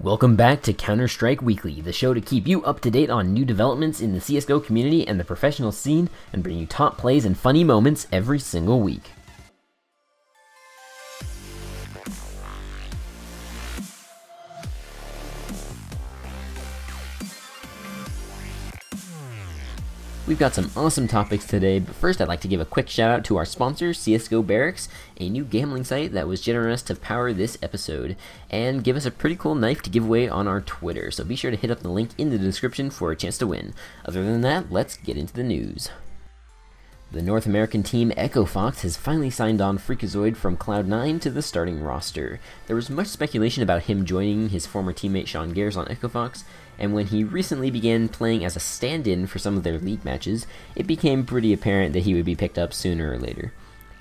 Welcome back to Counter-Strike Weekly, the show to keep you up to date on new developments in the CSGO community and the professional scene, and bring you top plays and funny moments every single week. We've got some awesome topics today, but first I'd like to give a quick shout out to our sponsor, CSGO Barracks, a new gambling site that was generous to power this episode, and give us a pretty cool knife to give away on our Twitter, so be sure to hit up the link in the description for a chance to win. Other than that, let's get into the news. The North American team Echo Fox has finally signed on Freakazoid from Cloud9 to the starting roster. There was much speculation about him joining his former teammate Sean Gares on Echo Fox, and when he recently began playing as a stand-in for some of their league matches, it became pretty apparent that he would be picked up sooner or later.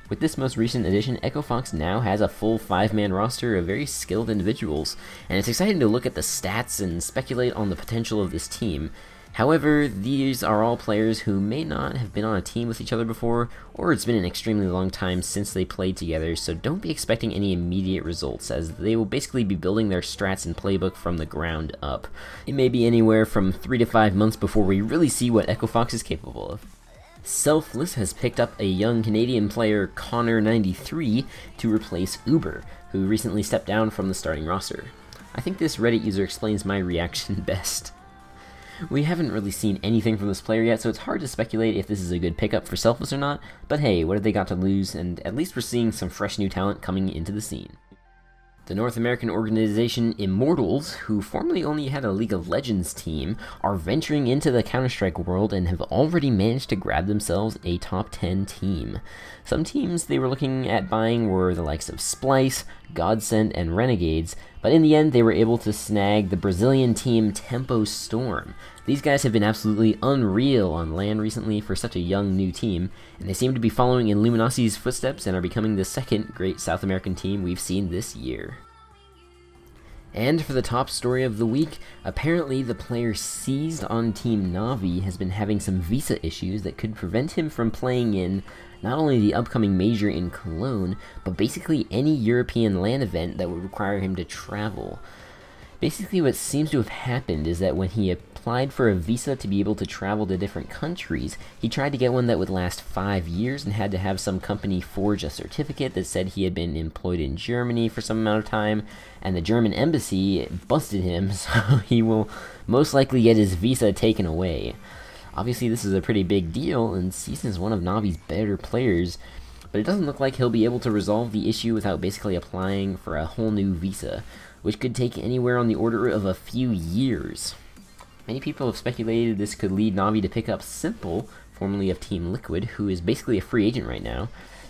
With this most recent addition, Echo Fox now has a full 5-man roster of very skilled individuals, and it's exciting to look at the stats and speculate on the potential of this team. However, these are all players who may not have been on a team with each other before, or it's been an extremely long time since they played together, so don't be expecting any immediate results, as they will basically be building their strats and playbook from the ground up. It may be anywhere from 3 to 5 months before we really see what Echo Fox is capable of. Selfless has picked up a young Canadian player, Connor93, to replace Uber, who recently stepped down from the starting roster. I think this Reddit user explains my reaction best. We haven't really seen anything from this player yet, so it's hard to speculate if this is a good pickup for Selfless or not, but hey, what have they got to lose, and at least we're seeing some fresh new talent coming into the scene. The North American organization Immortals, who formerly only had a League of Legends team, are venturing into the Counter-Strike world and have already managed to grab themselves a top 10 team. Some teams they were looking at buying were the likes of Splice, Godsend, and Renegades, but in the end they were able to snag the Brazilian team Tempo Storm. These guys have been absolutely unreal on LAN recently for such a young new team, and they seem to be following in Luminosi's footsteps and are becoming the second great South American team we've seen this year. And for the top story of the week, apparently the player seized on Team Na'Vi has been having some visa issues that could prevent him from playing in not only the upcoming major in Cologne, but basically any European LAN event that would require him to travel. Basically what seems to have happened is that when he applied for a visa to be able to travel to different countries, he tried to get one that would last 5 years and had to have some company forge a certificate that said he had been employed in Germany for some amount of time, and the German embassy busted him, so he will most likely get his visa taken away. Obviously this is a pretty big deal, and Season is one of Na'Vi's better players, but it doesn't look like he'll be able to resolve the issue without basically applying for a whole new visa, which could take anywhere on the order of a few years. Many people have speculated this could lead Na'Vi to pick up Simple, formerly of Team Liquid, who is basically a free agent right now,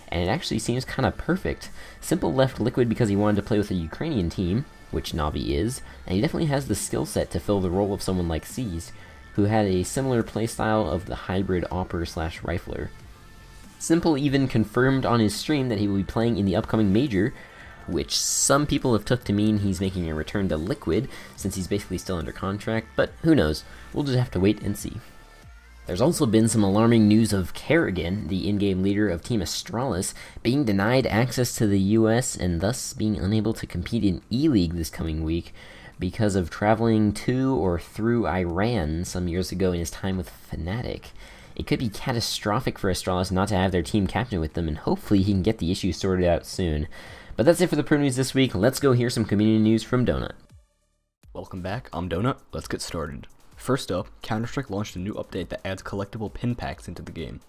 and it actually seems kind of perfect. Simple left Liquid because he wanted to play with a Ukrainian team, which Na'Vi is, and he definitely has the skill set to fill the role of someone like C's, who had a similar playstyle of the hybrid Opper/Rifler. Simple even confirmed on his stream that he will be playing in the upcoming major, which some people have took to mean he's making a return to Liquid, since he's basically still under contract, but who knows, we'll just have to wait and see. There's also been some alarming news of Kerrigan, the in-game leader of Team Astralis, being denied access to the US and thus being unable to compete in E-League this coming week because of traveling to or through Iran some years ago in his time with Fnatic. It could be catastrophic for Astralis not to have their team captain with them, and hopefully he can get the issue sorted out soon. But that's it for the pro news this week. Let's go hear some community news from Donut. Welcome back, I'm Donut. Let's get started. First up, Counter-Strike launched a new update that adds collectible pin packs into the game.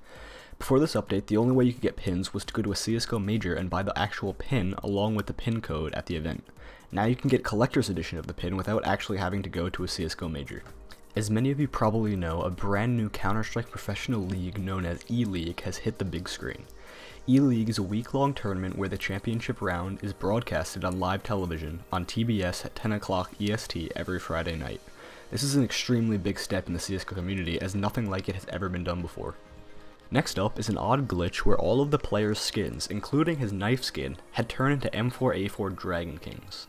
Before this update, the only way you could get pins was to go to a CSGO major and buy the actual pin along with the pin code at the event. Now you can get collector's edition of the pin without actually having to go to a CSGO major. As many of you probably know, a brand new Counter-Strike professional league known as E-League has hit the big screen. E-League is a week-long tournament where the championship round is broadcasted on live television on TBS at 10 o'clock EST every Friday night. This is an extremely big step in the CSGO community, as nothing like it has ever been done before. Next up is an odd glitch where all of the players' skins, including his knife skin, had turned into M4A4 Dragon Kings.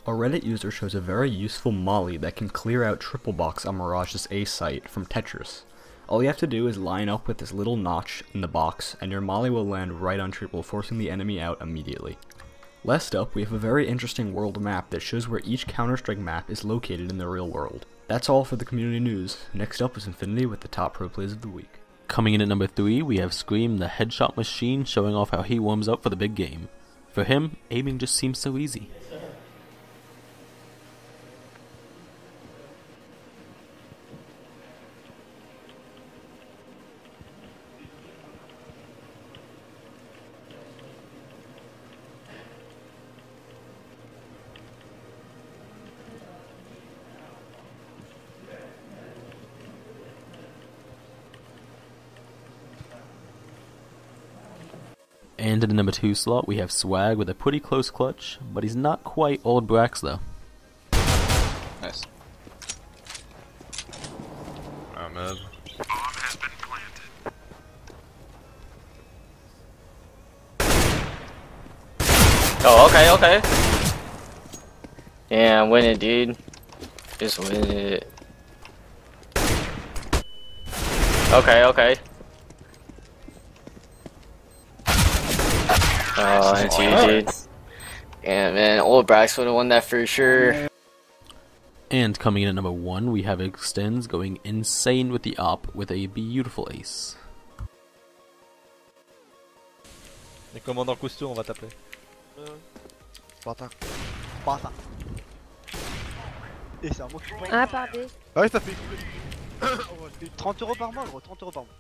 A Reddit user shows a very useful molly that can clear out triple box on Mirage's A site from Tetris. All you have to do is line up with this little notch in the box, and your molly will land right on triple, forcing the enemy out immediately. Last up, we have a very interesting world map that shows where each Counter-Strike map is located in the real world. That's all for the community news. Next up is Infinity with the top pro plays of the week. Coming in at number 3, we have Scream, the headshot machine, showing off how he warms up for the big game. For him, aiming just seems so easy. And in the number 2 slot, we have Swag with a pretty close clutch, but he's not quite old Brax though. Nice. Ahmed. Oh, okay. Yeah, win it, dude. Just win it. Okay. Oh, that's you, dude. Yeah, man, old Brax would have won that for sure. And coming in at number 1, we have Extends going insane with the op with a beautiful ace. Les commandants costauds, on va t'appeler. Spartan. Spartan. Et c'est un mot que je pense. Ah, pardon. Ah ouais, ça fait 30 € par mois, gros, 30 € par mois.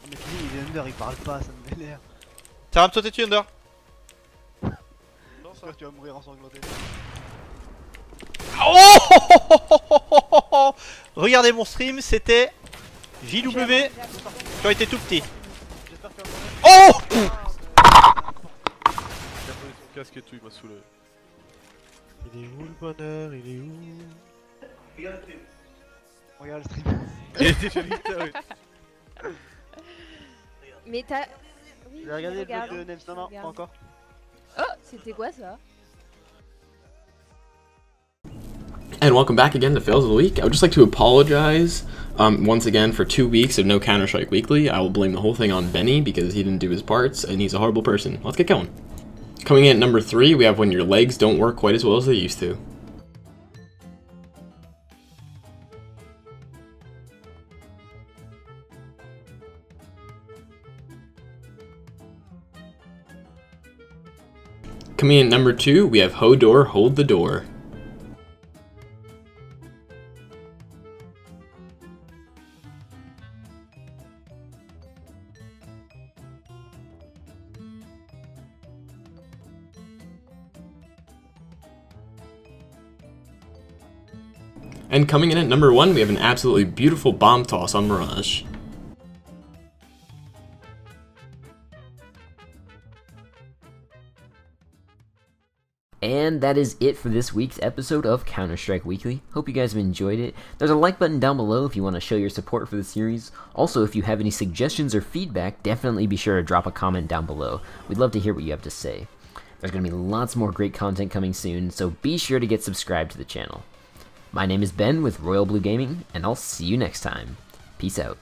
Oh, mais lui, il est under, il parle pas, ça me vénère. Tiens, toi t'es-tu under? Non, ça tu vas mourir ensanglanté. Oh regardez mon stream, c'était JW quand il était tout petit. Oh Son casque et tout, il m'a saoulé. Il est où le bonheur? Il est où? Regarde le stream. Il était chez Victor. Mais t'as... Oui, J'ai regardé le regarde. vlog de Nems, non, pas encore. Oh, c'était quoi ça? And welcome back again to Fails of the Week. I would just like to apologize once again for 2 weeks of no Counter-Strike Weekly. I will blame the whole thing on Benny because he didn't do his parts and he's a horrible person. Let's get going. Coming in at number 3, we have when your legs don't work quite as well as they used to. Coming in at number 2, we have Hodor, Hold the Door. And coming in at number 1, we have an absolutely beautiful bomb toss on Mirage. And that is it for this week's episode of Counter-Strike Weekly. Hope you guys have enjoyed it. There's a like button down below if you want to show your support for the series. Also, if you have any suggestions or feedback, definitely be sure to drop a comment down below. We'd love to hear what you have to say. There's going to be lots more great content coming soon, so be sure to get subscribed to the channel. My name is Ben with Royal Blue Gaming, and I'll see you next time. Peace out.